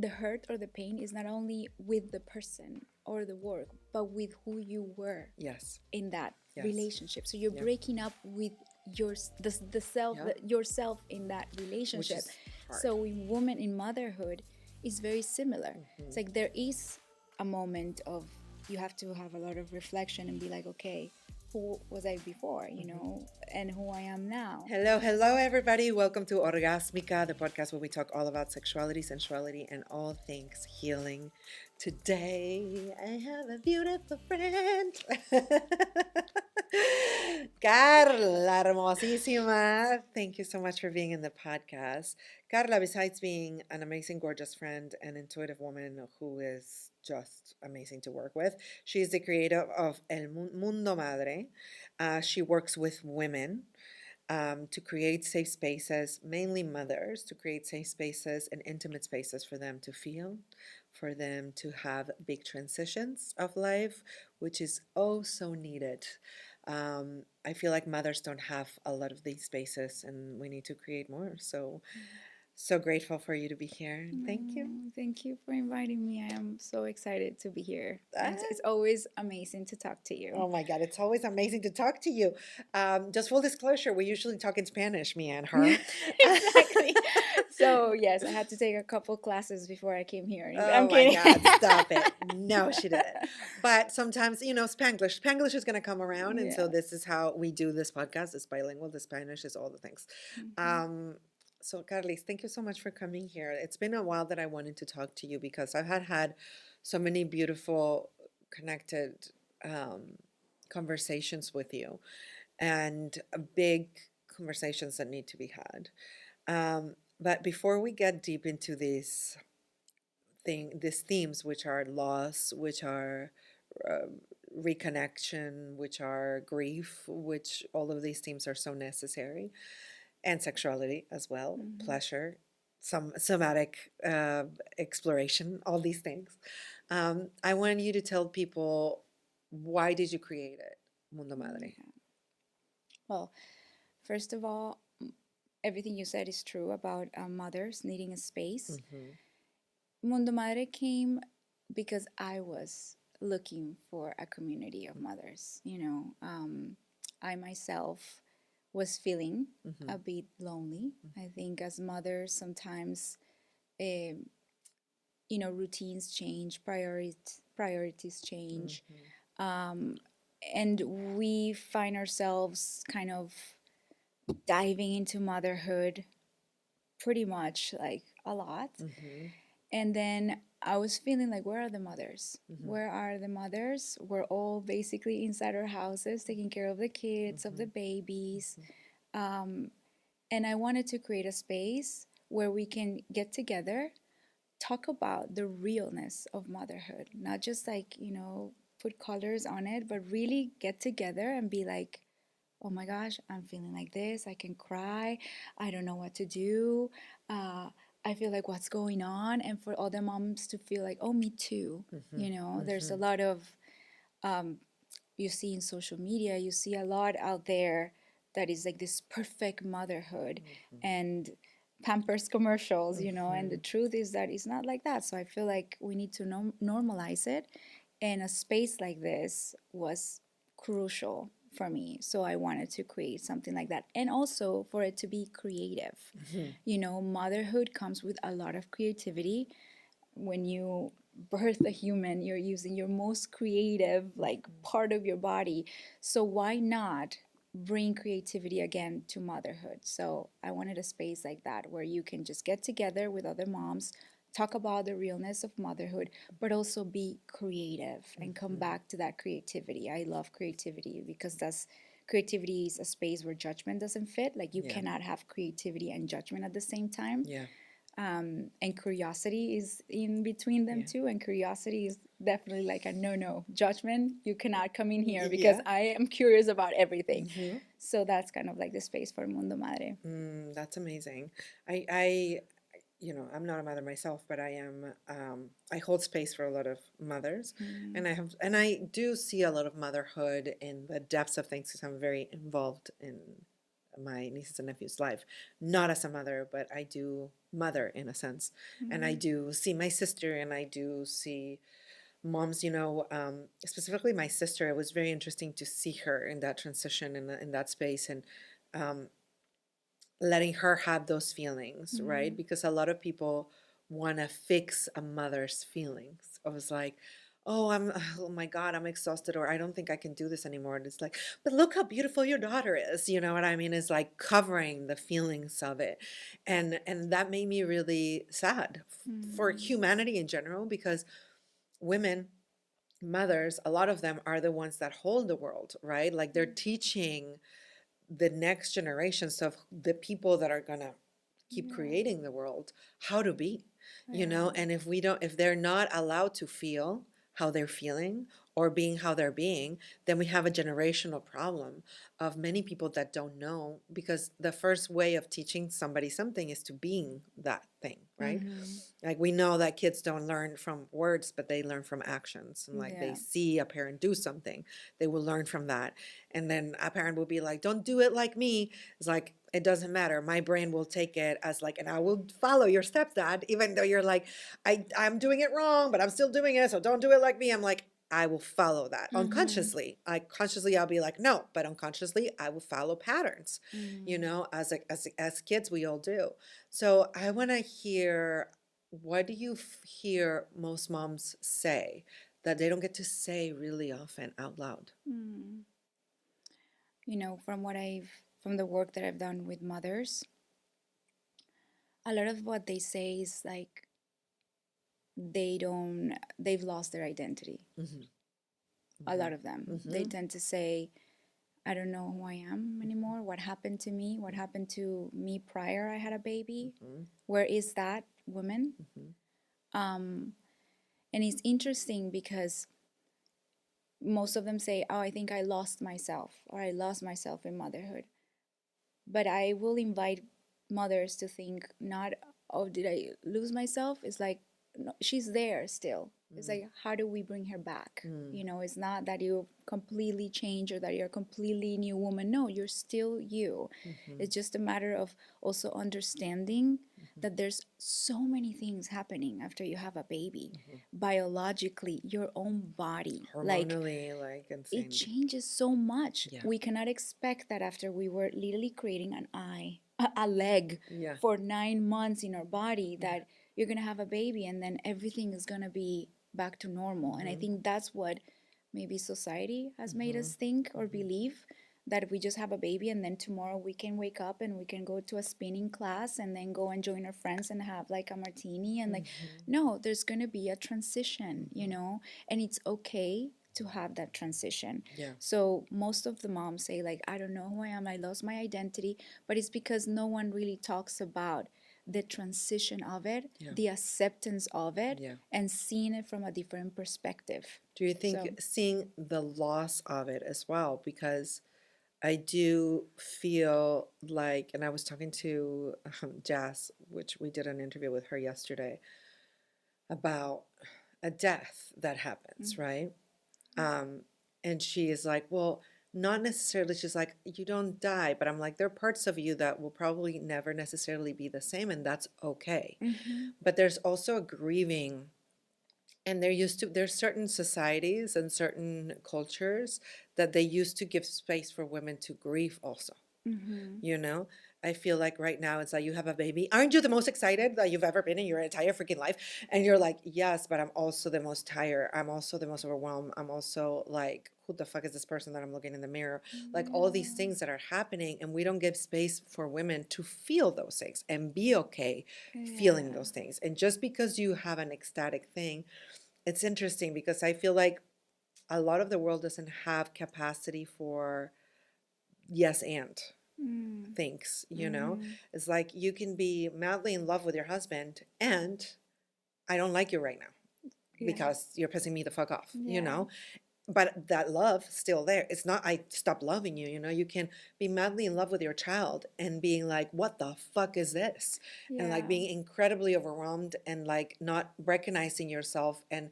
the hurt or the pain is not only with the person or the work, but with who you were Yes. in that Yes. relationship. So you're Yeah. breaking up with the self, Yeah. yourself in that Which relationship. is hard. So in woman in motherhood is very similar. It's like there is a moment of you have to have a lot of reflection and be like, okay, who was I before, you know, and who I am now. Hello, everybody. Welcome to Orgasmica, the podcast where we talk all about sexuality, sensuality, and all things healing. Today, I have a beautiful friend. Karla, hermosísima. Thank you so much for being in the podcast. Karla, besides being an amazing, gorgeous friend and intuitive woman who is just amazing to work with, she is the creator of Mundo Madre. She works with women to create safe spaces, mainly mothers, to create safe spaces and intimate spaces for them to feel, for them to have big transitions of life, which is oh so needed. I feel like mothers don't have a lot of these spaces, and we need to create more. So grateful for you to be here. Thank you. Thank you for inviting me. I am so excited to be here. And Ah, it's always amazing to talk to you. Oh my God, it's always amazing to talk to you. Just full disclosure, we usually talk in Spanish, me and her. Exactly. So, yes, I had to take a couple classes before I came here. I'm Oh my kidding. God, stop it. No, she didn't. But sometimes, Spanglish. Spanglish is going to come around. And so Yeah. this is how we do this podcast. It's bilingual. The Spanish is all the things. Um, so, Carlis, thank you so much for coming here. It's been a while that I wanted to talk to you because I've had so many beautiful, connected conversations with you and big conversations that need to be had. But before we get deep into these themes, which are loss, which are uh, reconnection, which are grief, which all of these themes are so necessary, and sexuality as well, pleasure, some somatic exploration, all these things. I want you to tell people, why did you create it, Mundo Madre? Well, first of all, everything you said is true about mothers needing a space. Mundo Madre came because I was looking for a community of mothers. I myself was feeling a bit lonely. I think as mothers, sometimes, um, routines change, priorities change, and we find ourselves kind of diving into motherhood pretty much like a lot. And then I was feeling like, where are the mothers? Where are the mothers? We're all basically inside our houses taking care of the kids, of the babies. And I wanted to create a space where we can get together, talk about the realness of motherhood, not just like, put colors on it, but really get together and be like, oh my gosh, I'm feeling like this. I can cry. I don't know what to do. I feel like what's going on. And for other moms to feel like, oh, me too. There's a lot of, you see in social media, you see a lot out there that is like this perfect motherhood and Pampers commercials, and the truth is that it's not like that. So I feel like we need to normalize it. And a space like this was crucial for me. So I wanted to create something like that. And also for it to be creative. Motherhood comes with a lot of creativity. When you birth a human, you're using your most creative like part of your body. So why not bring creativity again to motherhood? So I wanted a space like that where you can just get together with other moms, talk about the realness of motherhood, but also be creative and come back to that creativity. I love creativity because creativity is a space where judgment doesn't fit. Like you cannot have creativity and judgment at the same time. Yeah. And curiosity is in between them too. And curiosity is definitely like a no. Judgment, you cannot come in here because Yeah. I am curious about everything. So that's kind of like the space for Mundo Madre. That's amazing. I I'm not a mother myself, but I hold space for a lot of mothers, and I do see a lot of motherhood in the depths of things because I'm very involved in my nieces and nephews' life, not as a mother, but I do mother in a sense. And I Mm-hmm. do see my sister, and I do see moms, specifically my sister. It was very interesting to see her in that transition, in that space, and um, letting her have those feelings, right? Mm-hmm. Because a lot of people want to fix a mother's feelings. I was like, oh my God, I'm exhausted, or I don't think I can do this anymore. And it's like, but look how beautiful your daughter is. You know what I mean? It's like covering the feelings of it. And that made me really sad for Mm-hmm. humanity in general, because women, mothers, a lot of them are the ones that hold the world, right? Like they're teaching the next generations of the people that are going to keep Yeah. creating the world how to be, Yeah. and if they're not allowed to feel how they're feeling or being how they're being, then we have a generational problem of many people that don't know, because the first way of teaching somebody something is to being that thing, right? Mm-hmm. Like we know that kids don't learn from words, but they learn from actions. And like they Yeah. see a parent do something, they will learn from that. And then a parent will be like, don't do it like me. It's like, it doesn't matter. My brain will take it as like, and I will follow your stepdad, even though you're like, I'm doing it wrong, but I'm still doing it. So don't do it like me. I'm like, I will follow that Mm-hmm. unconsciously. Consciously, I'll be like, no, but unconsciously, I will follow patterns, Mm-hmm. as kids, we all do. So I want to hear, what do you hear most moms say that they don't get to say really often out loud? Mm. From the work that I've done with mothers, a lot of what they say is like they've lost their identity. Mm-hmm. A Mm-hmm. lot of them. They Mm-hmm. tend to say, I don't know who I am anymore. What happened to me? What happened to me prior I had a baby? Mm-hmm. Where is that woman? Mm-hmm. Um, and it's interesting because most of them say, oh, I think I lost myself, or I lost myself in motherhood. But I will invite mothers to think not, oh, did I lose myself? It's like, no, she's there still. It's like, how do we bring her back? Mm-hmm. It's not that you completely change or that you're a completely new woman. No, you're still you. Mm-hmm. It's just a matter of also understanding that there's so many things happening after you have a baby. Mm-hmm. Biologically, your own body. Like, Hormonally, like it insanely. changes so much. Yeah. We cannot expect that after we were literally creating an eye, a leg Yeah. for 9 months in our body, Yeah. that you're gonna have a baby and then everything is gonna be back to normal. And I Mm-hmm. think that's what maybe society has made Mm-hmm. us think or Mm-hmm. believe, that we just have a baby and then tomorrow we can wake up and we can go to a spinning class and then go and join our friends and have like a martini and like, Mm-hmm. no, there's gonna be a transition, Mm-hmm. and it's okay to have that transition. Yeah. So most of the moms say like, I don't know who I am, I lost my identity, but it's because no one really talks about the transition of it, Yeah. the acceptance of it, Yeah. and seeing it from a different perspective. Do you think So, seeing the loss of it as well? Because I do feel like, and I was talking to Jazz, which we did an interview with her yesterday, about a death that happens, right? Um, and she is like, well, not necessarily. She's like, you don't die, but I'm like, there are parts of you that will probably never necessarily be the same, and that's okay. mm-hmm. But there's also a grieving, and there's certain societies and certain cultures that they used to give space for women to grieve also. Mm-hmm. You know, I feel like right now it's like, you have a baby. Aren't you the most excited that you've ever been in your entire freaking life? And you're like, yes, but I'm also the most tired. I'm also the most overwhelmed. I'm also like, who the fuck is this person that I'm looking in the mirror? Like all these things that are happening, and we don't give space for women to feel those things and be okay feeling Yeah. those things. And just because you have an ecstatic thing, it's interesting because I feel like a lot of the world doesn't have capacity for yes and Mm. things, Mm-hmm. It's like you can be madly in love with your husband and I don't like you right now Yeah. because you're pissing me the fuck off, Yeah. But that love still there. It's not I stop loving you, You can be madly in love with your child and being like, what the fuck is this? And like Yeah. being incredibly overwhelmed and like not recognizing yourself and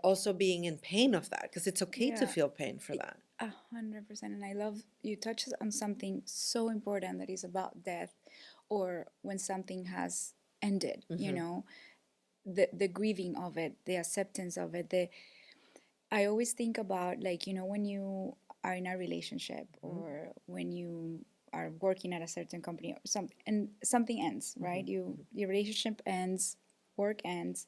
also being in pain of that, because it's okay to Yeah. feel pain for that. 100%. And I love you touched on something so important that is about death, or when something has ended, you Mm-hmm. know, the grieving of it, the acceptance of it. The I always think about, like, you know, when you are in a relationship, Mm-hmm. or when you are working at a certain company or something, and something ends, right? You Mm-hmm. your relationship ends, work ends.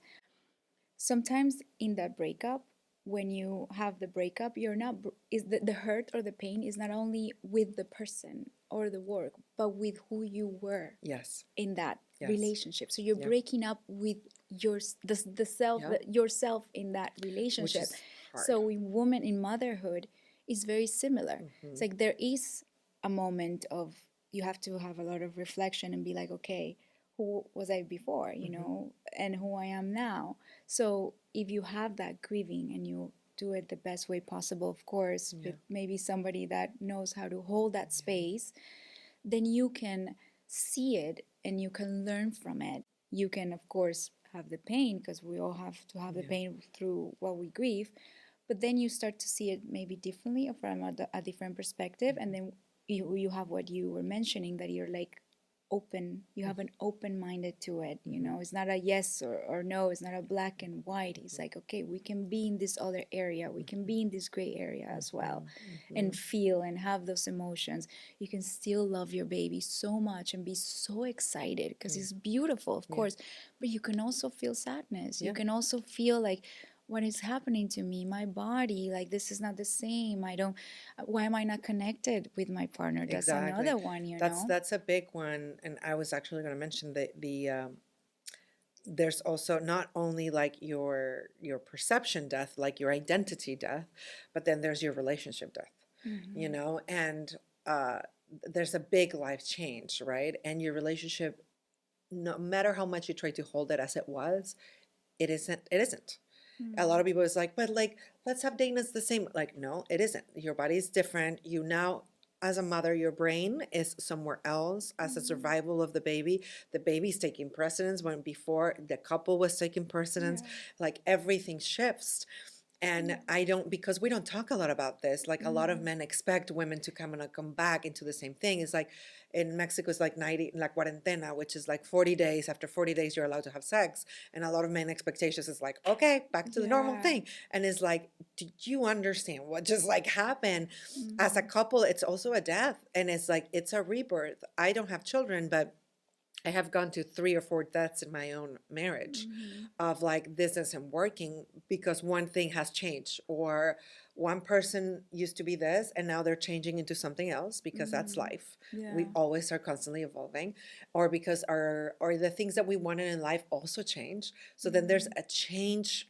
Sometimes in that breakup, when you have the breakup, you're not is the hurt or the pain is not only with the person or the work, but with who you were Yes. in that Yes. relationship. So you're Yep. breaking up with your the self, Yep. yourself in that Which relationship. is hard. So in woman in motherhood is very similar. It's Mm-hmm. like there is a moment of, you have to have a lot of reflection and be like, okay, who was I before, you Mm-hmm. know, and who I am now. So if you have that grieving and you do it the best way possible, of course, Yeah. with maybe somebody that knows how to hold that space, then you can see it and you can learn from it. You can, of course, have the pain, because we all have to have the Yeah. pain through what we grieve, but then you start to see it maybe differently or from a different perspective. And Mm-hmm. then you have what you were mentioning, that you're like open, you have an open minded to it, you Mm-hmm. know, it's not a yes or no, it's not a black and white. It's Mm-hmm. like, okay, we can be in this other area, we can be in this gray area as well, Mm-hmm. and feel and have those emotions. You can still love your baby so much and be so excited because Yeah. it's beautiful, of Yeah. course, but you can also feel sadness. You Yeah. can also feel like, what is happening to me, my body, like this is not the same. I don't, why am I not connected with my partner? That's Exactly. another one, you That's know. that's a big one, and I was actually going to mention the there's also not only like your perception death, like your identity death, but then there's your relationship death, you Mm-hmm. know, and uh, there's a big life change, right? And your relationship, no matter how much you try to hold it as it was, it isn't. It isn't. A lot of people is like, but like, let's have Dana's the same. Like, no, it isn't. Your body's different. You now, as a mother, your brain is somewhere else as a Mm-hmm. survival of the baby. The baby's taking precedence when before the couple was taking precedence. Yeah. Like everything shifts. And Yeah. I don't, because we don't talk a lot about this. Like a lot of Mm-hmm. men expect women to come and come back into the same thing. It's like in Mexico, it's like 90, like cuarentena, which is like 40 days. After 40 days, you're allowed to have sex. And a lot of men expectations is like, okay, back to the normal Yeah. thing. And it's like, did you understand what just like happened? As a Mm-hmm. couple, it's also a death. And it's like, it's a rebirth. I don't have children, but I have gone to 3 or 4 deaths in my own marriage Mm-hmm. of like this isn't working because one thing has changed, or one person used to be this and now they're changing into something else because that's Mm-hmm. life. We Yeah. always are constantly evolving, or because our or the things that we wanted in life also change. So then there's Mm-hmm. a change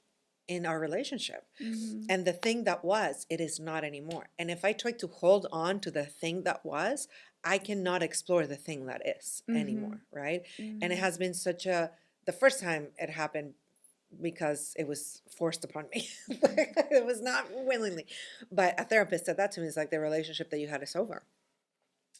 in our relationship. Mm-hmm. And the thing that was, it is not anymore. And if I try to hold on to the thing that was, I cannot explore the thing that is Mm-hmm. anymore, right? And it Mm-hmm. has been such a, the first time it happened because it was forced upon me. It was not willingly. But a therapist said that to me, it's like the relationship that you had is over.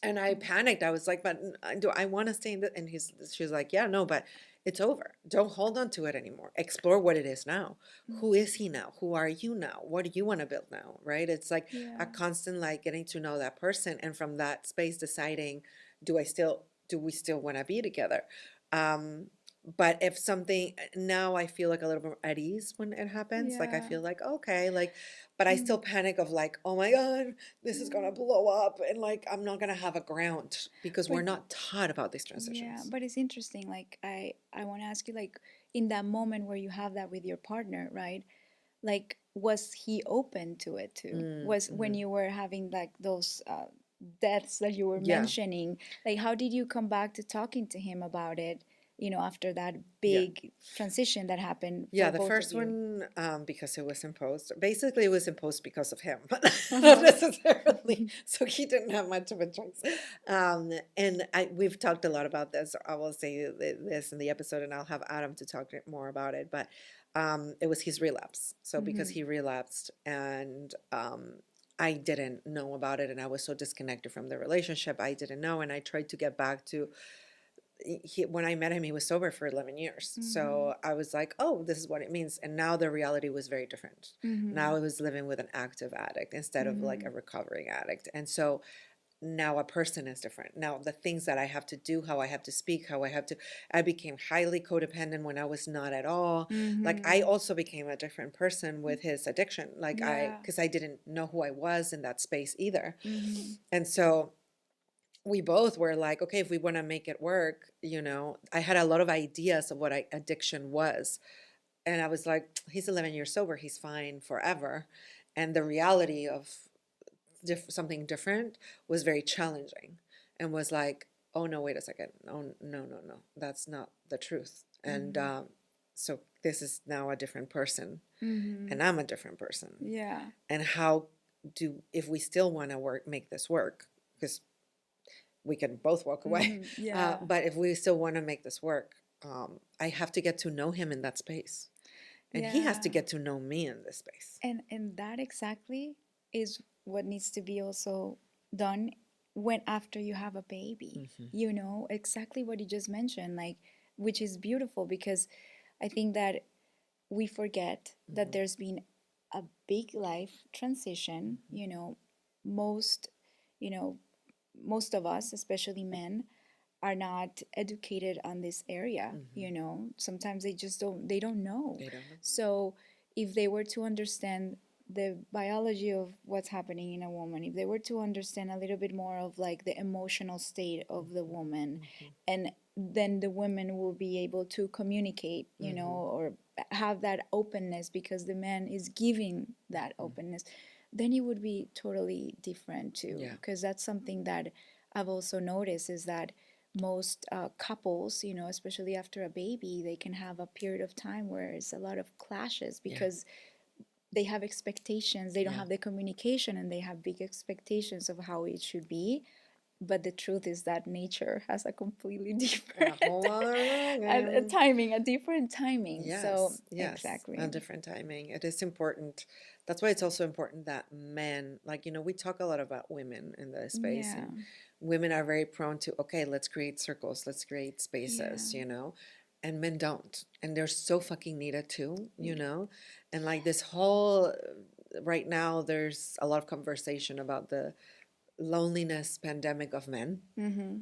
And I panicked. I was like, but do I want to stay in the, and she was like, yeah, no, but it's over. Don't hold on to it anymore. Explore what it is now. Who is he now? Who are you now? What do you want to build now? Right? It's like a Yeah. constant like getting to know that person, and from that space deciding, do we still want to be together? Um, but if something now I feel like a little more at ease when it happens. Like I Yeah. feel like okay, like, but I Mm. still panic of like, oh my God, this is Yeah. gonna blow up, and like I'm not gonna have a ground because we're But not taught about these yeah, transitions. but it's interesting. Like I want to ask you, like, in that moment where you have that with your partner, right? Like, was he open to it too? Was when Mm-hmm. you were having like those deaths that you were Yeah, mentioning, like how did you come back to talking to him about it, you know, after that yeah. big transition that happened Yeah, for the both of first you? one, because it was imposed. Basically, it was imposed because of him, not Uh-huh. necessarily. So he didn't have much of a choice. And we've talked a lot about this. I will say this in the episode, and I'll have Adam to talk more about it. But it was his relapse. So because Mm-hmm. he relapsed, and I didn't know about it, and I was so disconnected from the relationship, I didn't know, and I tried to get back to when I met him, he was sober for 11 years. Mm-hmm. So I was like, oh, this is what it means. And now the reality was very different. Mm-hmm. Now I was living with an active addict instead of like Mm-hmm. a recovering addict. And so now a person is different. Now the things that I have to do, how I have to speak, how I have to, I became highly codependent when I was not at all. Like I Mm-hmm. also became a different person with his addiction. Like Yeah. because I didn't know who I was in that space either. Mm-hmm. And so we both were like, okay, if we want to make it work, I had a lot of ideas of what addiction was. And I was like, he's 11 years sober, he's fine forever. And the reality of something different was very challenging and was like, oh, no, wait a second. Oh, no, no, no. That's not the truth. And Mm-hmm. so this is now a different person Mm-hmm. and I'm a different person. Yeah. And if we still want to make this work, because we can both walk away. Mm-hmm. Yeah. But if we still want to make this work, I have to get to know him in that space, and he has to Yeah. get to know me in this space. And that exactly is what needs to be also done when after you have a baby. Mm-hmm. You know, exactly what you just mentioned, like, which is beautiful because I think that we forget that Mm-hmm. there's been a big life transition, Mm-hmm. most, you know, most of us, especially men, are not educated on this area. Mm-hmm. Sometimes they don't know. They don't know. So if they were to understand the biology of what's happening in a woman, if they were to understand a little bit more of like the emotional state of the woman, Mm-hmm. and then the women will be able to communicate, Mm-hmm. or have that openness because the man is giving that Mm-hmm. openness, then it would be totally different too. Yeah. Because that's something that I've also noticed is that most couples, especially after a baby, they can have a period of time where it's a lot of clashes Yeah. because they have expectations, they don't Yeah. have the communication, and they have big expectations of how it should be. But the truth is that nature has a completely different A whole other a thing. timing, a different timing. So, Yes, yes, a exactly. different timing. It is important. That's why it's also important that men, like, we talk a lot about women in this space, Yeah. and women are very prone to, okay, let's create circles, let's create Yeah. spaces, and men don't. And they're so fucking needed too, and like this whole, right now, there's a lot of conversation about the loneliness pandemic of men. Mm-hmm.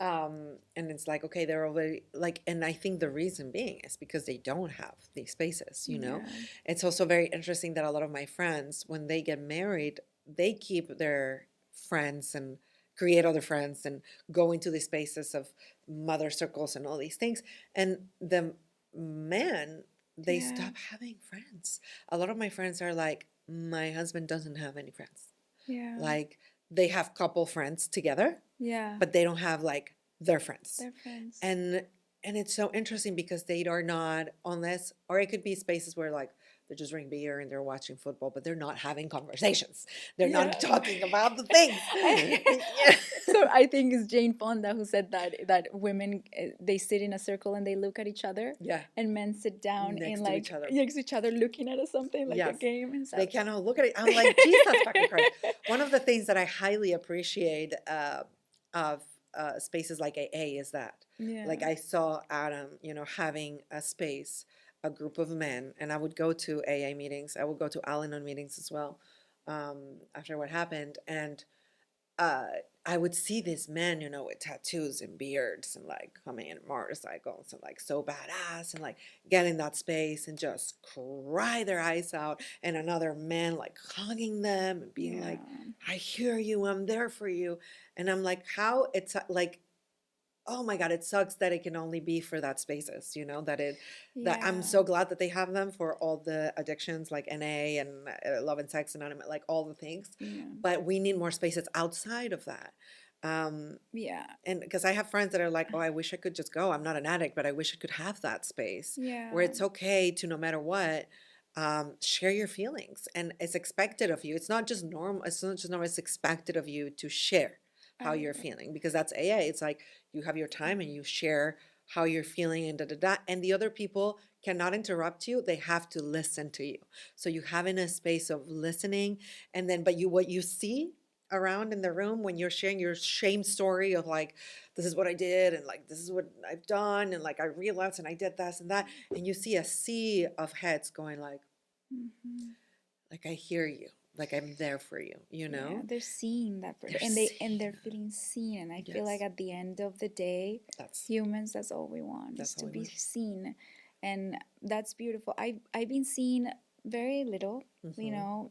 And it's like, okay, they're already like, and I think the reason being is because they don't have these spaces. Yeah. It's also very interesting that a lot of my friends, when they get married, they keep their friends and create other friends and go into these spaces of mother circles and all these things. And the men, they Yeah. stop having friends. A lot of my friends are like, my husband doesn't have any friends. Yeah. Like, they have couple friends together, Yeah. but they don't have like their friends. They're friends. And it's so interesting because they are not, unless, or it could be spaces where like they're just drinking beer and they're watching football, but they're not having conversations, they're Yeah. not talking about the things. Yeah. So I think it's Jane Fonda who said that women, they sit in a circle and they look at each other, Yeah, and men sit down in next to each like other. next to each other looking at something like a Yes, game and they stuff. cannot look at it. I'm like, Jesus fucking Christ. One of the things that I highly appreciate of spaces like AA is that, Yeah. like, I saw Adam, having a space, a group of men, and I would go to AA meetings. I would go to Al-Anon meetings as well, after what happened, and uh, I would see these men, with tattoos and beards and like coming in motorcycles and like so badass and like get in that space and just cry their eyes out. And another man like hugging them and being Yeah. like, I hear you, I'm there for you. And I'm like, how it's like, oh my God, it sucks that it can only be for that spaces, that I'm Yeah. so glad that they have them for all the addictions like NA and Love and Sex Anonymous, like all the things. Yeah. But we need more spaces outside of that. Um, Yeah. and because I have friends that are like, oh, I wish I could just go. I'm not an addict, but I wish I could have that space where Yeah. it's okay to, no matter what, share your feelings. And it's expected of you. It's not just normal. It's not just normal. It's expected of you to share how I you're agree. feeling, because that's AA. It's like you have your time and you share how you're feeling and da da da. And the other people cannot interrupt you. They have to listen to you. So you have in a space of listening, and then, but what you see around in the room when you're sharing your shame story of like, this is what I did, and like, this is what I've done, and like, I realized, and I did this and that, and you see a sea of heads going like, I hear you, like, I'm there for you, you Yeah, know? they're seeing that, They're and they're seeing it. feeling seen. And I feel like Yes, at the end of the day, that's humans, that's all we want is that's all to we be want. seen, and that's beautiful. I've been seen very little, you Mm-hmm. know.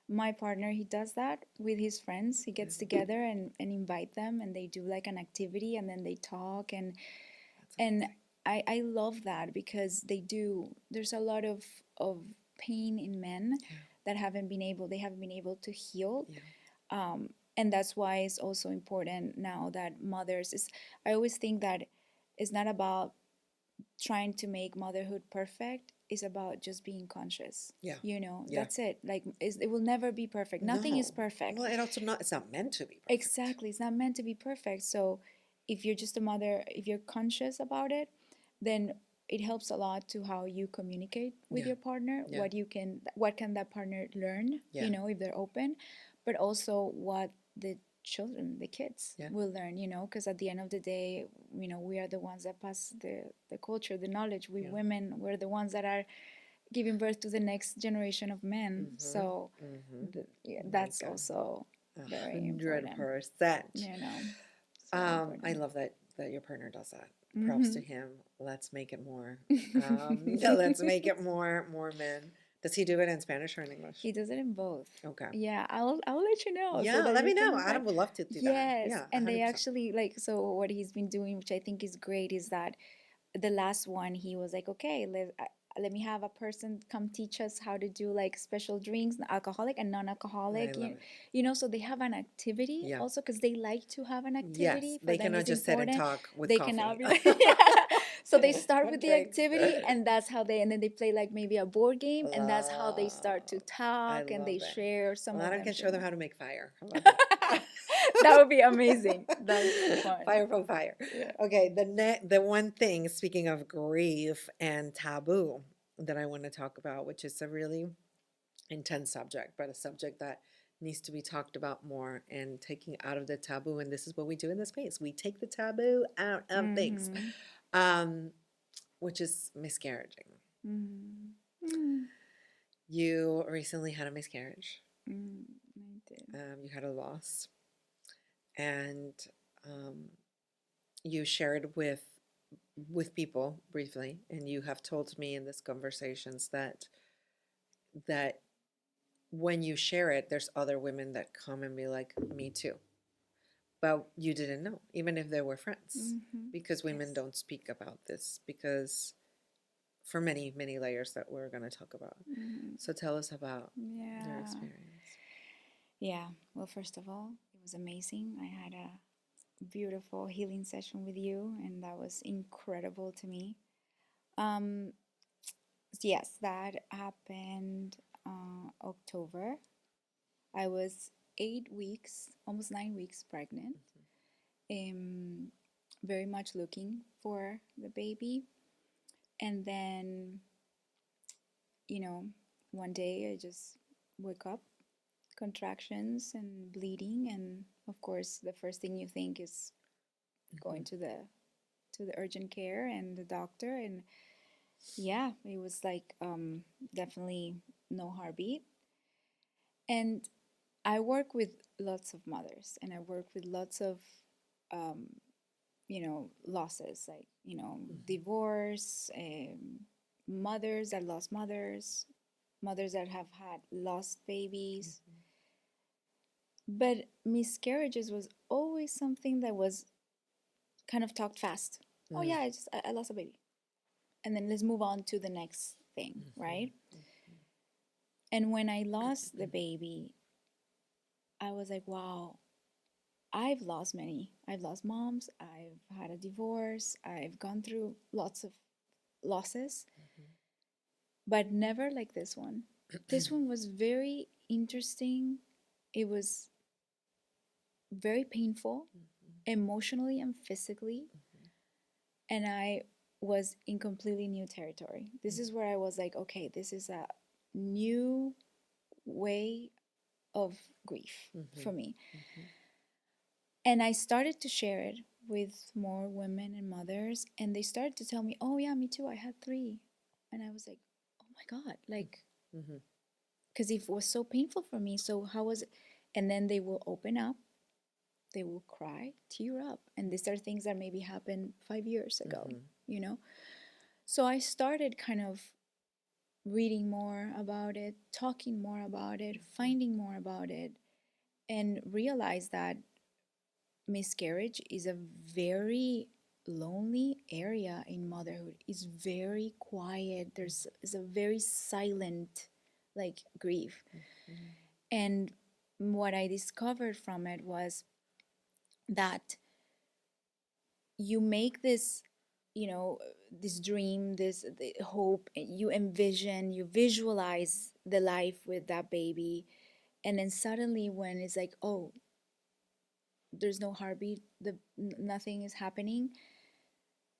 My partner, he does that with his friends. He gets together and invite them, and they do like an activity, and then they talk, That's and amazing. I love that because they do. There's a lot of pain in men Yeah, that they haven't been able to heal, yeah, and that's why it's also important now that mothers is. I always think that it's not about trying to make motherhood perfect. It's about just being conscious. yeah, You know, yeah. that's it. Like, it will never be perfect. Nothing is No, perfect. well, and also not. It's not meant to be perfect. Exactly. It's not meant to be perfect. So if you're just a mother, if you're conscious about it, then it helps a lot to how you communicate with Yeah, your partner, yeah, what can that partner learn, yeah, you know, if they're open, but also what the children, the kids yeah, will learn, you know, because at the end of the day, you know, we are the ones that pass the culture, the knowledge. We yeah. women, we're the ones that are giving birth to the next generation of men. Mm-hmm. So Mm-hmm. yeah, Oh my that's God. also very hundred important, percent. you know, so I important. love that your partner does that. Props to Mm-hmm. him. Let's make it more. Let's make it more men. Does he do it in Spanish or in English? He does it in both. Okay. Yeah, I'll let you know so Yeah, that let you me can know. invite. Adam would love to do that. Yes, Yeah, and they 100%. actually like, so what he's been doing, which I think is great, is that the last one he was like, okay, let me have a person come teach us how to do like special drinks, alcoholic and I non-alcoholic. love it. You know, so they have an activity Yeah. also because they like to have an Yes, activity. For they them, cannot it's just sit and important. talk with They cannot coffee. be like, yeah. So they start with the Drinks. activity, and that's how and then they play like maybe a board game, and that's how they start to Love. I talk and they love it. share. Some Well, of Adam them can share show them more. how to make fire. How about that? That would be amazing. That's fun. Fire from fire. Yeah. Okay, the one thing, speaking of grief and taboo, that I want to talk about, which is a really intense subject, but a subject that needs to be talked about more and taking out of the taboo. And this is what we do in this space. We take the taboo out of things, Mm-hmm. um, which is miscarriaging. Mm-hmm. You recently had a miscarriage. Mm, I did. You had a loss, and um, you shared with people briefly, and you have told me in this conversations that when you share it, there's other women that come and be like, me too. But you didn't know, even if they were friends, Mm-hmm. because women Yes. don't speak about this because for many, many layers that we're going to talk about. Mm-hmm. So tell us about your Yeah. experience. Yeah. Well, first of all, it was amazing. I had a beautiful healing session with you, and that was incredible to me. Um, yes, that happened October. I was 8 weeks, almost 9 weeks pregnant. Um, very much looking for the baby, and then, you know, one day I just woke up, contractions and bleeding, and of course, the first thing you think is Mm-hmm. going to the urgent care and the doctor, and yeah, it was like definitely no heartbeat. And I work with lots of mothers, and I work with lots of um, you know, losses, like, you know, Mm-hmm. divorce, mothers that lost mothers, mothers that have had lost babies. Mm-hmm. But miscarriages was always something that was kind of talked fast. Oh Mm-hmm. yeah, I lost a baby, and then let's move on to the next thing, right? And when I lost the baby, I was like, wow, I've lost many. I've lost moms. I've had a divorce. I've gone through lots of losses, but never like this one. This one was very interesting. It was very painful, emotionally and physically, and I was in completely new territory. This is where I was like, okay, this is a new way of grief for Mm-hmm. me. Mm-hmm. And I started to share it with more women and mothers, and they started to tell me, "Oh yeah, me too. I had three." And I was like, "Oh my God!" Like, Mm-hmm. because it was so painful for me. So how was it? And then they will open up, they will cry, tear up, and these are things that maybe happened 5 years ago, Mm-hmm. you know. So I started kind of reading more about it, talking more about it, finding more about it, and realized that miscarriage is a very lonely area in motherhood. It's very quiet. There's is a very silent like grief. Mm-hmm. And what I discovered from it was that you make this, you know, this dream, this the hope, you envision, you visualize the life with that baby, and then suddenly when it's like, oh, there's no heartbeat, nothing is happening,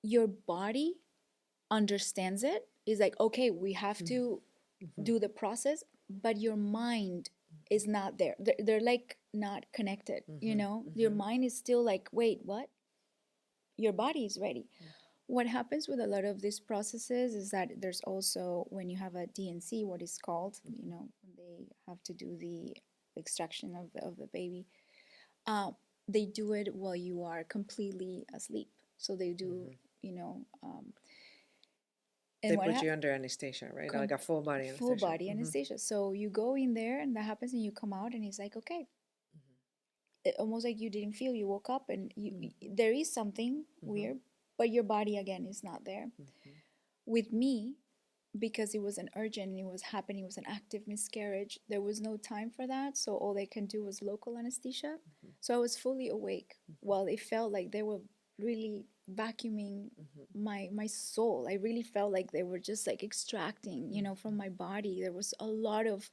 your body understands it, is like, okay, we have to Mm-hmm. do the process, but your mind is not there. They're like not connected, you Mm-hmm. know. Your Mm-hmm. mind is still like, wait, what? Your body is ready. What happens with a lot of these processes is that there's also, when you have a DNC, what is called, you know, when they have to do the extraction of the baby, uh, they do it while you are completely asleep. So they do, Mm-hmm. you know, They and put you under anesthesia, right? Like a full body full anesthesia. body Mm-hmm. anesthesia. So you go in there and that happens, and you come out, and it's like, okay, almost like you didn't feel. You woke up, and Mm-hmm. there is something Mm-hmm. weird, but your body again is not there. Mm-hmm. With me, because it was an urgent and it was happening, it was an active miscarriage, there was no time for that. So all they can do was local anesthesia. So I was fully awake while it felt like they were really vacuuming my soul. I really felt like they were just like extracting, you know, from my body. There was a lot of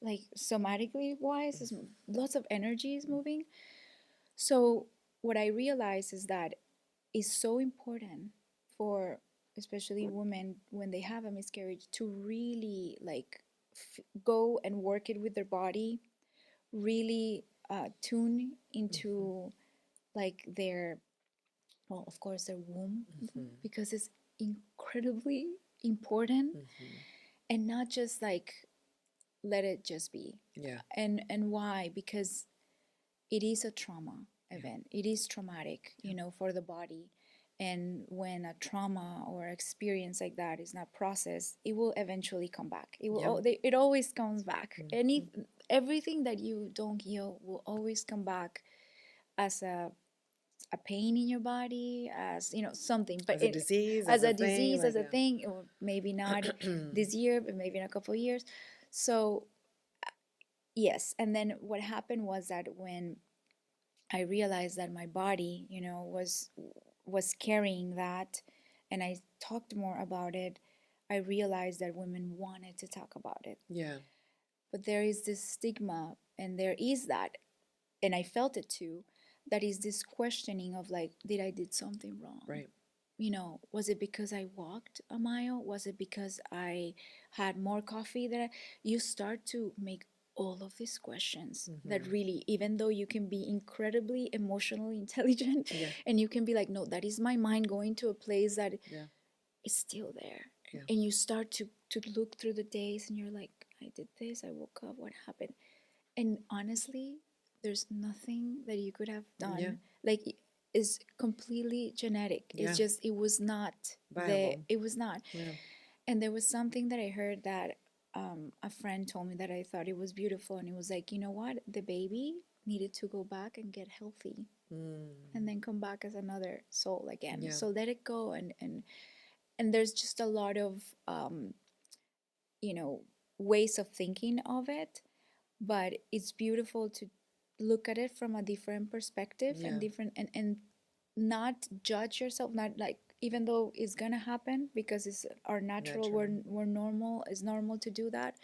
like somatically wise, lots of energy is moving. So what I realized is that it's so important for especially women when they have a miscarriage to really like go and work it with their body, really tune into like their, well, of course, their womb, Mm-hmm. because it's incredibly important, Mm-hmm. and not just like let it just be. Yeah. And why? Because it is a trauma Yeah. event. It is traumatic, you know, for the body. And when a trauma or experience like that is not processed, it will eventually come back. It will. Yeah. It always comes back. Mm-hmm. Everything that you don't heal will always come back as a pain in your body, as you know, something. But As a disease, as as a a thing, disease, as like a thing, or maybe not yeah. this year, but maybe in a couple of years. So yes, and then what happened was that when I realized that my body, you know, was carrying that, and I talked more about it, I realized that women wanted to talk about it. Yeah. But there is this stigma, and there is that, and I felt it too, that is this questioning of like, did I did something wrong? Right. You know, was it because I walked a mile? Was it because I had more coffee that you start to make all of these questions that Mm-hmm. really, even though you can be incredibly emotionally intelligent Yeah. and you can be like, no, that is my mind going to a place that Yeah. is still there. Yeah. And you start to look through the days and you're like, I did this, I woke up, what happened? And honestly, there's nothing that you could have Yeah. done. Like, is completely genetic. It's Yeah. just it was not Viable. it was not. Yeah. And there was something that I heard that a friend told me that I thought it was beautiful, and it was like, you know what, the baby needed to go back and get healthy, Mm. and then come back as another soul again. Yeah. So let it go, and there's just a lot of you know, ways of thinking of it, but it's beautiful to look at it from a different perspective and Yeah. different, and not judge yourself, not like, even though it's gonna happen because it's our natural, Natural. we're normal, it's normal to do that,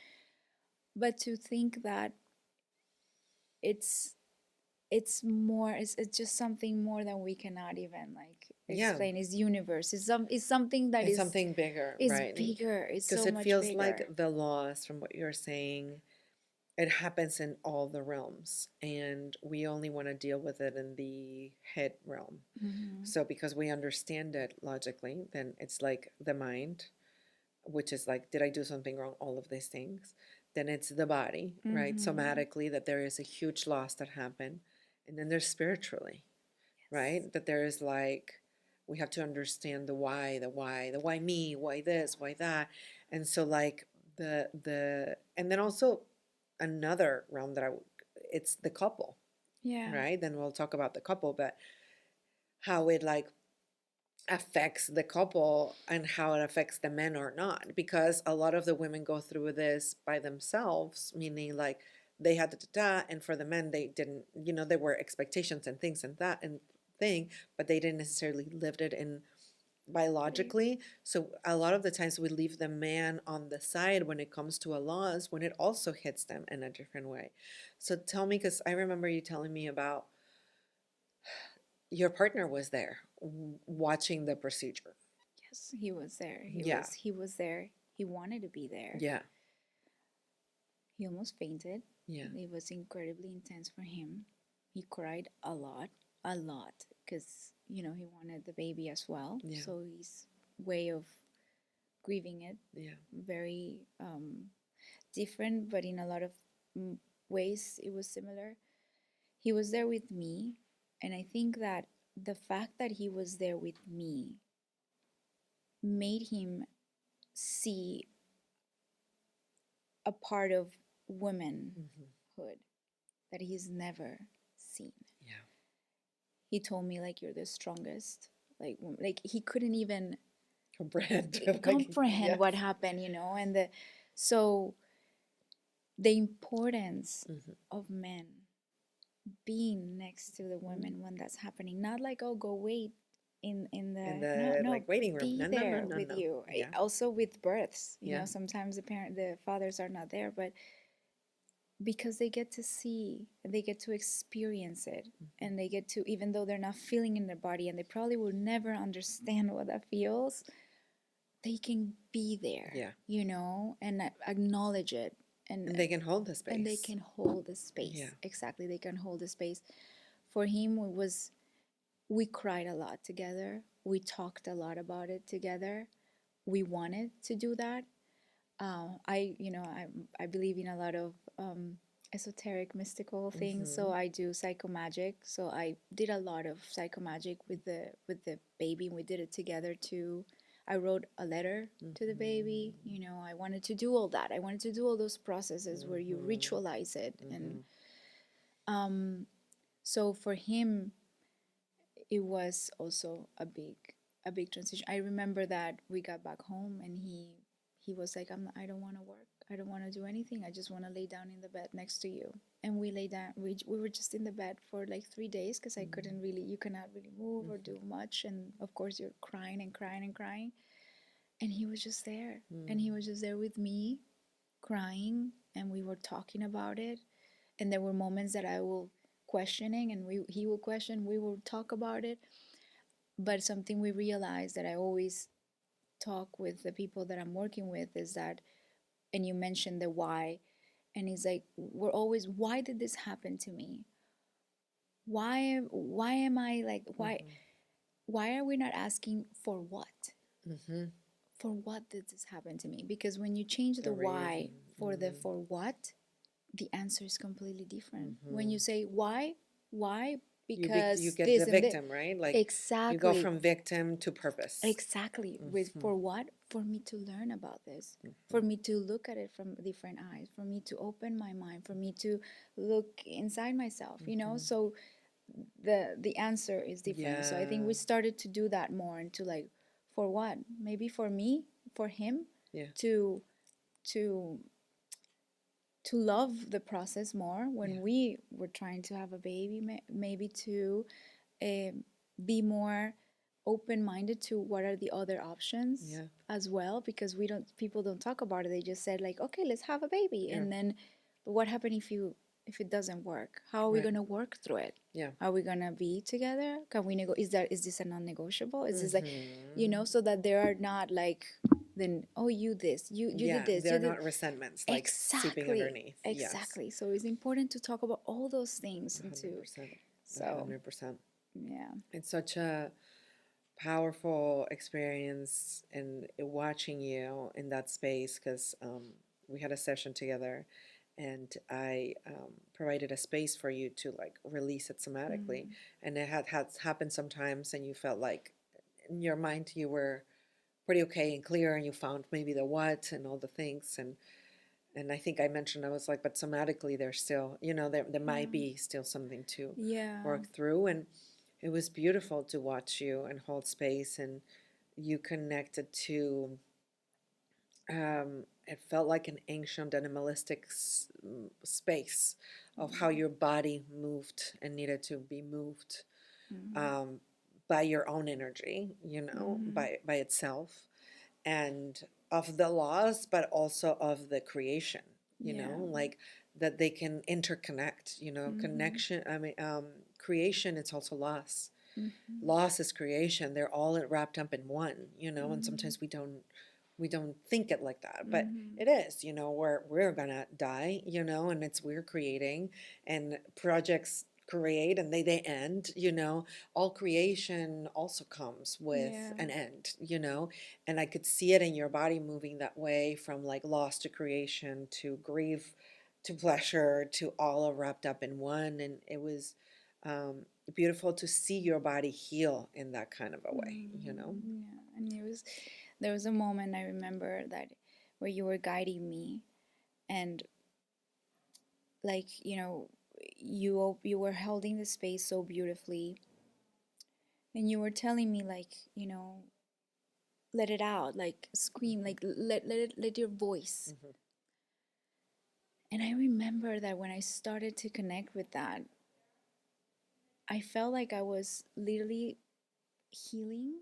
but to think that it's it's just something more than we cannot even like Yeah. explain. It's universe, it's something that It's something bigger, is right? bigger, it's Because so it much feels like bigger. the loss from what you're saying it happens in all the realms, and we only want to deal with it in the head realm. Mm-hmm. So because we understand it logically, then it's like the mind, which is like, did I do something wrong? All of these things. Then it's the body, right? Mm-hmm. Somatically, that there is a huge loss that happened. And then there's spiritually, Yes. right? That there is like, we have to understand the why me, why this, why that. And so like and then also another realm that it's the couple, Yeah. right? Then we'll talk about the couple, but how it like affects the couple and how it affects the men or not, because a lot of the women go through this by themselves, meaning like they had and for the men they didn't, there were expectations and things and that and thing, but they didn't necessarily lived it in biologically. So a lot of the times we leave the man on the side when it comes to a loss, when it also hits them in a different way. So tell me, because I remember you telling me about your partner was there watching the procedure. Yes, he was there. Yeah. He was there. He wanted to be there. Yeah. He almost fainted. Yeah. It was incredibly intense for him. He cried a lot, because he wanted the baby as well. Yeah. So his way of grieving it, Yeah. very different, but in a lot of ways it was similar. He was there with me, and I think that the fact that he was there with me made him see a part of womanhood that he's never seen. Yeah. He told me, like, you're the strongest. Like he couldn't even Comprehend. comprehend Yes. what happened, and so the importance of men being next to the women when that's happening, not like, oh, go wait in In the no the no like waiting room. be No, no, no, there no, with no. you. Yeah. Also with births, Yeah. sometimes the fathers are not there, but because they get to see, they get to experience it, and they get to, even though they're not feeling in their body and they probably will never understand what that feels, they can be there, Yeah. and acknowledge it, And they can hold the and they space. can hold the space. Yeah. Exactly, they can hold the space. For him, we cried a lot together. We talked a lot about it together. We wanted to do that. I believe in a lot of esoteric, mystical things. So I do psychomagic. So I did a lot of psychomagic with the baby. We did it together too. I wrote a letter to the baby. I wanted to do all that. I wanted to do all those processes where you ritualize it, and so for him, it was also a big transition. I remember that we got back home, and he was like, I don't want to work. I don't want to do anything. I just want to lay down in the bed next to you. And we lay down. We were just in the bed for like 3 days, because I couldn't really. You cannot really move or do much, and of course you're crying and crying and crying. And he was just there, and he was just there with me, crying, and we were talking about it. And there were moments that I will questioning, and he will question. We will talk about it. But something we realized, that I always talk with the people that I'm working with, is that, and you mentioned the why, and it's like, we're always, why did this happen to me? Why am I like, why are we not asking for what? For what did this happen to me? Because when you change the why for the for what, the answer is completely different. When you say why, You because get this the and that. victim, right? Like you go Exactly. from victim to purpose. Exactly. With for what? For me to learn about this. For me to look at it from different eyes. For me to open my mind. For me to look inside myself. So the answer is different. So I think Yeah. we started to do that more, and to like, for what? Maybe for me, for him, Yeah. to to to love the process more when Yeah. we were trying to have a baby, maybe to uh, be more open-minded to what are the other options, Yeah. as well, because people don't talk about it. They just said, like, okay, let's have a baby. Yeah. And then, but what happened if it doesn't work? How are we Right. going to work through it? Yeah. Are we going to be together? Can we is this a non-negotiable? Is this like, so that there are not like then oh, you this, you did Yeah, this, you they're did. not resentments like seeping Exactly, underneath. Yes. exactly. So it's important to talk about all those things and to 100%. so 100%. yeah. It's such a powerful experience and watching you in that space because we had a session together and I provided a space for you to like release it somatically. Mm, And it had happened sometimes and you felt like in your mind you were pretty okay and clear and you found maybe the what and all the things and I think I mentioned I was like, but somatically there's still, there might yeah, be still something to yeah, work through. And it was beautiful to watch you and hold space and you connected to it felt like an ancient animalistic space of how mm, your body moved and needed to be moved mm, um, by your own energy, mm, by itself and of the laws, but also of the creation, yeah, like that they can interconnect, mm-hmm, connection. I mean, creation, it's also loss. mm-hmm, Loss is creation. They're all wrapped up in one, and mm-hmm, sometimes we don't think it like that, but mm-hmm, it is, we're gonna die, and it's we're creating and projects create and they end, all creation also comes with yeah, an end, and I could see it in your body moving that way from like loss to creation to grief to pleasure to all wrapped up in one. And it was beautiful to see your body heal in that kind of a way, yeah. And it was there was a moment I remember that where you were guiding me and like you were holding the space so beautifully and you were telling me like let it out, like scream, like let your voice. Mhm. And I remember that when I started to connect with that, I felt like I was literally healing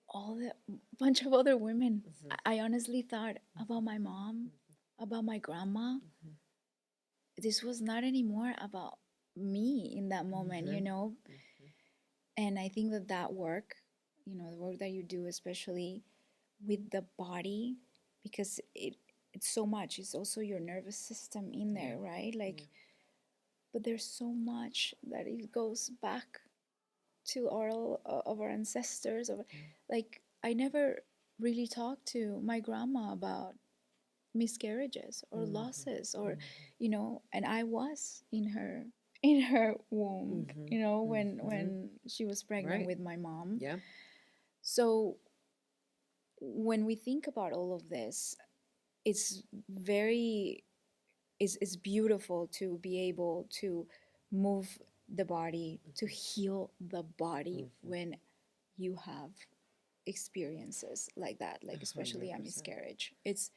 all the bunch of other women. Mhm. I honestly thought about Mhm. my mom, Mhm. about my grandma. Mhm. This was not anymore about me in that moment, Mhm. Mhm. And I think that that work, the work that you do, especially with the body, because it's so much. It's also your nervous system in Yeah. there, right? Yeah. Like, but there's so much that it goes back to all of our ancestors. Of Yeah. like, I never really talked to my grandma about miscarriages or Mhm. losses or Mhm. and I was in her womb Mhm. Mhm. when she was pregnant Right. with my mom. Yeah. So when we think about all of this, it's very it's beautiful to be able to move the body, to heal the body Mhm. when you have experiences like that, like especially a 100%. miscarriage. It's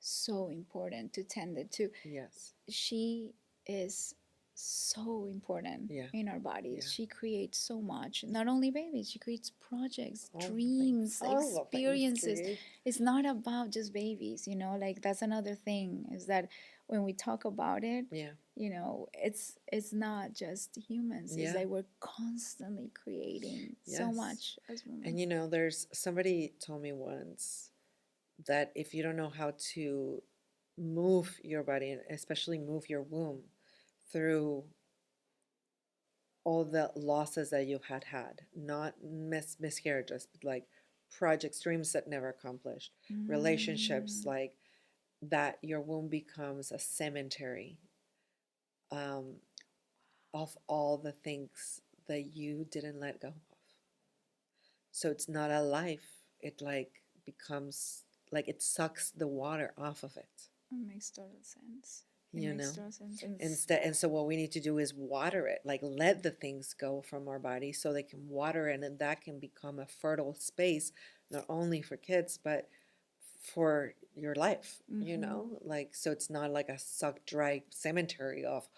so important to tend it to. Yes. She is so important Yeah. in our bodies. Yeah. She creates so much. Not only babies, she creates projects, All the things. dreams, All the things experiences. create. It's not about just babies, like that's another thing is that when we talk about it, Yeah. it's not just humans. It's Yeah. like we're constantly creating so Yes. much as women. And there's somebody told me once that if you don't know how to move your body and especially move your womb through all the losses that you had, not miscarriages, but like projects, dreams that never accomplished, relationships, Mm, like that your womb becomes a cemetery um, of all the things that you didn't let go of. So it's not a life. It like becomes like it sucks the water off of it, it makes total sense. It you makes know? total sense. And And so what we need to do is water it, like let the things go from our body so they can water it and that can become a fertile space, not only for kids, but for your life, mm-hmm. like so it's not like a sucked dry cemetery of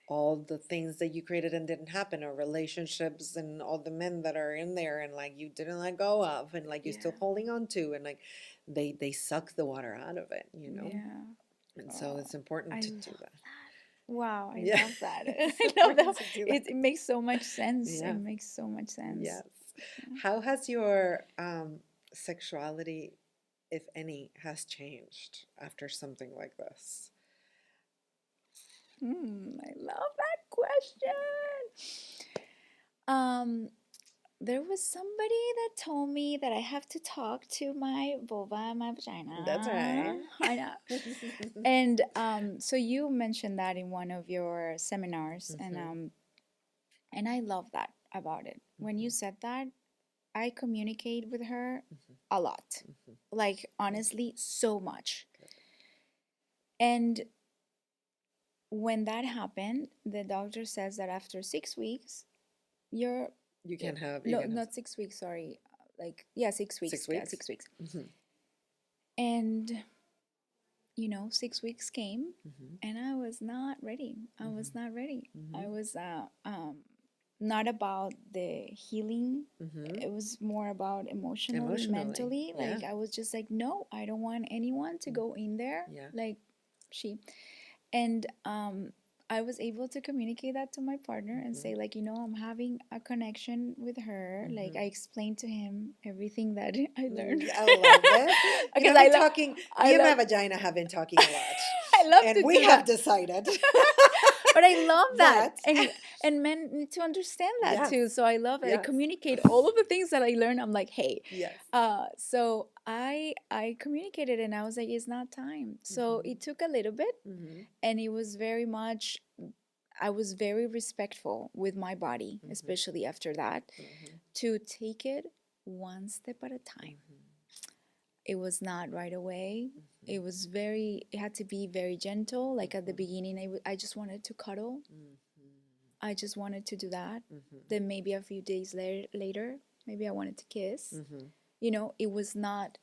all the things that you created and didn't happen or relationships and all the men that are in there and like you didn't let go of and like you're Yeah. still holding on to and like they suck the water out of it. Yeah. And so Oh, it's important I to do love that. that. Wow, I Yeah. love that. It's I love that. important to do It that. makes so much sense. It Yeah. makes so much sense. Yes. Yeah. How has your sexuality if any, has changed after something like this? I love that question. Um, there was somebody that told me that I have to talk to my vulva and my That's right. vagina. I know. And so you mentioned that in one of your seminars, and I love that about it. When you said that, I communicate with her a lot, like honestly, so much. And when that happened, the doctor says that after 6 weeks, you're You can have no, not 6 weeks. Sorry, like yeah, 6 weeks. 6 weeks. Yeah, 6 weeks. And 6 weeks came, and I was not ready. I was not ready. I was not about the healing. It was more about emotionally, mentally. Yeah. Like I was just like, no, I don't want anyone to go in there. Yeah. Like she, and I was able to communicate that to my partner and say like, I'm having a connection with her. Like I explained to him everything that I learned. I love it. Because me and my vagina have been talking a lot. I love and to we do have that. decided. But I love that. That- And men need to understand that Yes. too. So I love it. I Yes. communicate all of the things that I learned. I'm like, hey. Yes. So I communicated and I was like, it's not time. So it took a little bit, and it was very much, I was very respectful with my body, especially after that, to take it one step at a time. It was not right away. It had to be very gentle. Like at the beginning, I just wanted to cuddle. I just wanted to do that. Then maybe a few days later, maybe I wanted to kiss. It was not.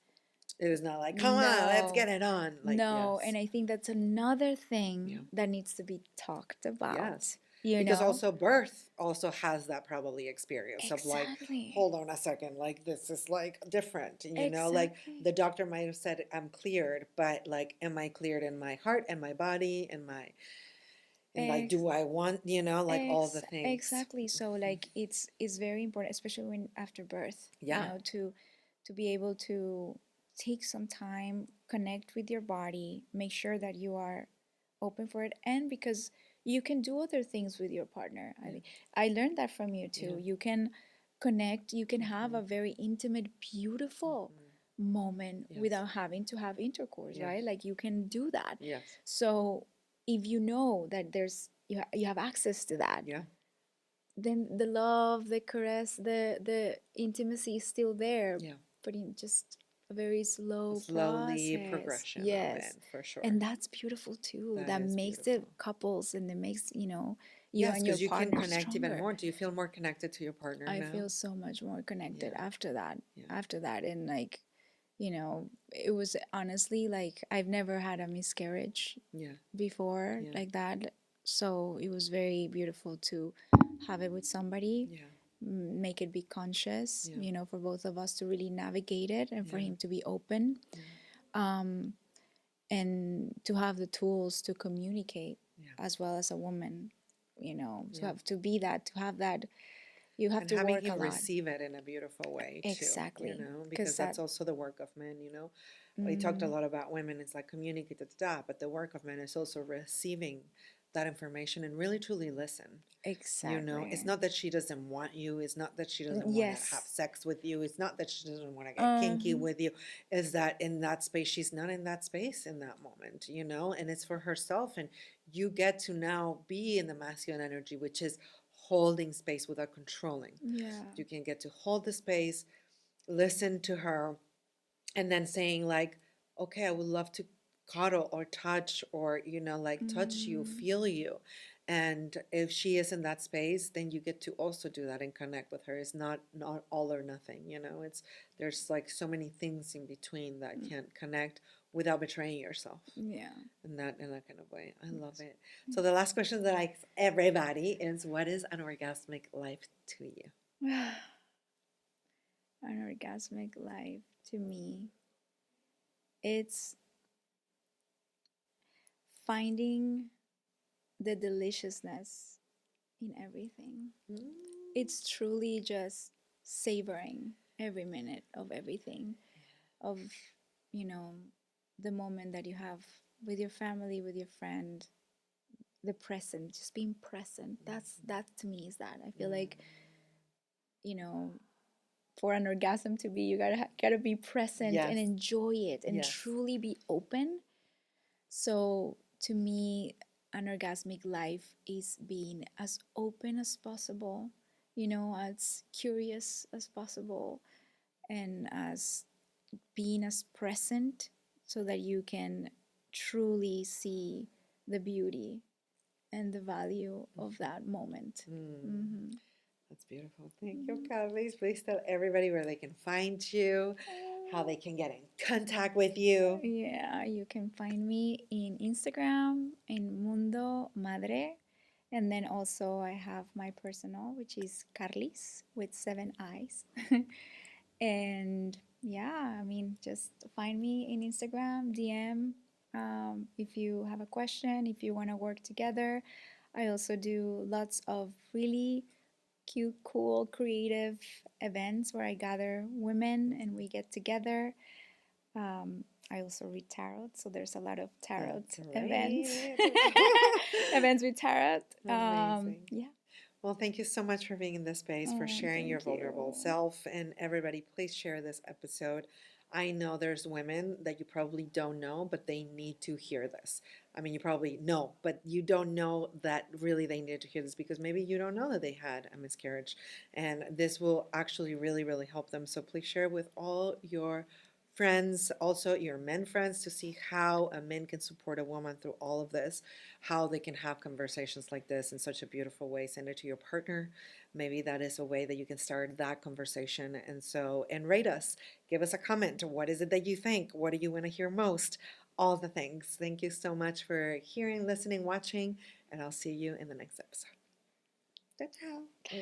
It was not like, come on, let's get it on. Like, No, yes. and I think that's another thing that needs to be talked about. Yes. You Because know? also birth also has that probably experience of like, Exactly. hold on a second, like this is like different, like Exactly. the doctor might have said I'm cleared, but like, am I cleared in my heart and my body and like, do I want, like all the things. Exactly. So like it's very important, especially when after birth, Yeah. to be able to take some time, connect with your body, make sure that you are open for it, and because you can do other things with your partner. I learned that from you too. You can connect, you can have a very intimate, beautiful moment without having to have intercourse, right? Like you can do that. Yes. So if you know that you have access to that, Yeah. then the love, the caress, the intimacy is still there. Yeah. But in just a very slowly process. progression. Yes. Of it, for sure. And that's beautiful too. That makes the couples, and it makes you and your partner because you can connect stronger. even more. Do you feel more connected to your partner I now? feel so much more connected after that. Yeah. After that, and like, it was honestly like I've never had a miscarriage before like that. So it was very beautiful to have it with somebody. Make it be conscious, for both of us to really navigate it, and for him to be open, and to have the tools to communicate as well as a woman, to have to be that, to have that. You have to having work him a lot. receive it in a beautiful way too. Exactly. Because that's also the work of men. We talked a lot about women. It's like communicate that, but the work of men is also receiving that information and really truly listen. Exactly. It's not that she doesn't want you. It's not that she doesn't want to have sex with you. It's not that she doesn't want to get kinky with you. Is that in that space, she's not in that space in that moment, and it's for herself. And you get to now be in the masculine energy, which is holding space without controlling. Yeah. You can get to hold the space, listen to her, and then saying like, okay, I would love to cuddle or touch or touch you, feel you. And if she is in that space, then you get to also do that and connect with her. It's not all or nothing. There's like so many things in between that can connect without betraying yourself. Yeah. In that kind of way. I love it. So the last question that I ask everybody is, what is an orgasmic life to you? An orgasmic life to me, it's finding the deliciousness in everything. It's truly just savoring every minute of everything, of you know, the moment that you have with your family, with your friend, the present, just being present. That to me is that. I feel like, you know, for an orgasm to be, you gotta be present Yes. and enjoy it and Yes. truly be open. So to me, an orgasmic life is being as open as possible, as curious as possible, and as being as present so that you can truly see the beauty and the value of that moment. Mm. Mm-hmm. That's beautiful. Thank you, Carly. Please tell everybody where they can find you, how they can get in contact with you. Yeah, you can find me in Instagram in Mundo Madre. And then also I have my personal, which is Carlis with 7 eyes. And yeah, I mean, just find me in Instagram, DM, if you have a question, if you want to work together. I also do lots of really cute, cool, creative events where I gather women and we get together. Um, I also read tarot, so there's a lot of tarot That's events, right. events with tarot. Amazing. Yeah. Well, thank you so much for being in this space, for Oh, sharing your thank vulnerable you. self. And everybody, please share this episode. I know there's women that you probably don't know, but they need to hear this. I mean, you probably know, but you don't know that really they need to hear this because maybe you don't know that they had a miscarriage. And this will actually really, really help them. So please share with all your friends, also your men friends, to see how a man can support a woman through all of this, how they can have conversations like this in such a beautiful way. Send it to your partner. Maybe that is a way that you can start that conversation. And rate us, give us a comment. What is it that you think? What do you want to hear most? All the things. Thank you so much for hearing, listening, watching, and I'll see you in the next episode. Ciao, ciao.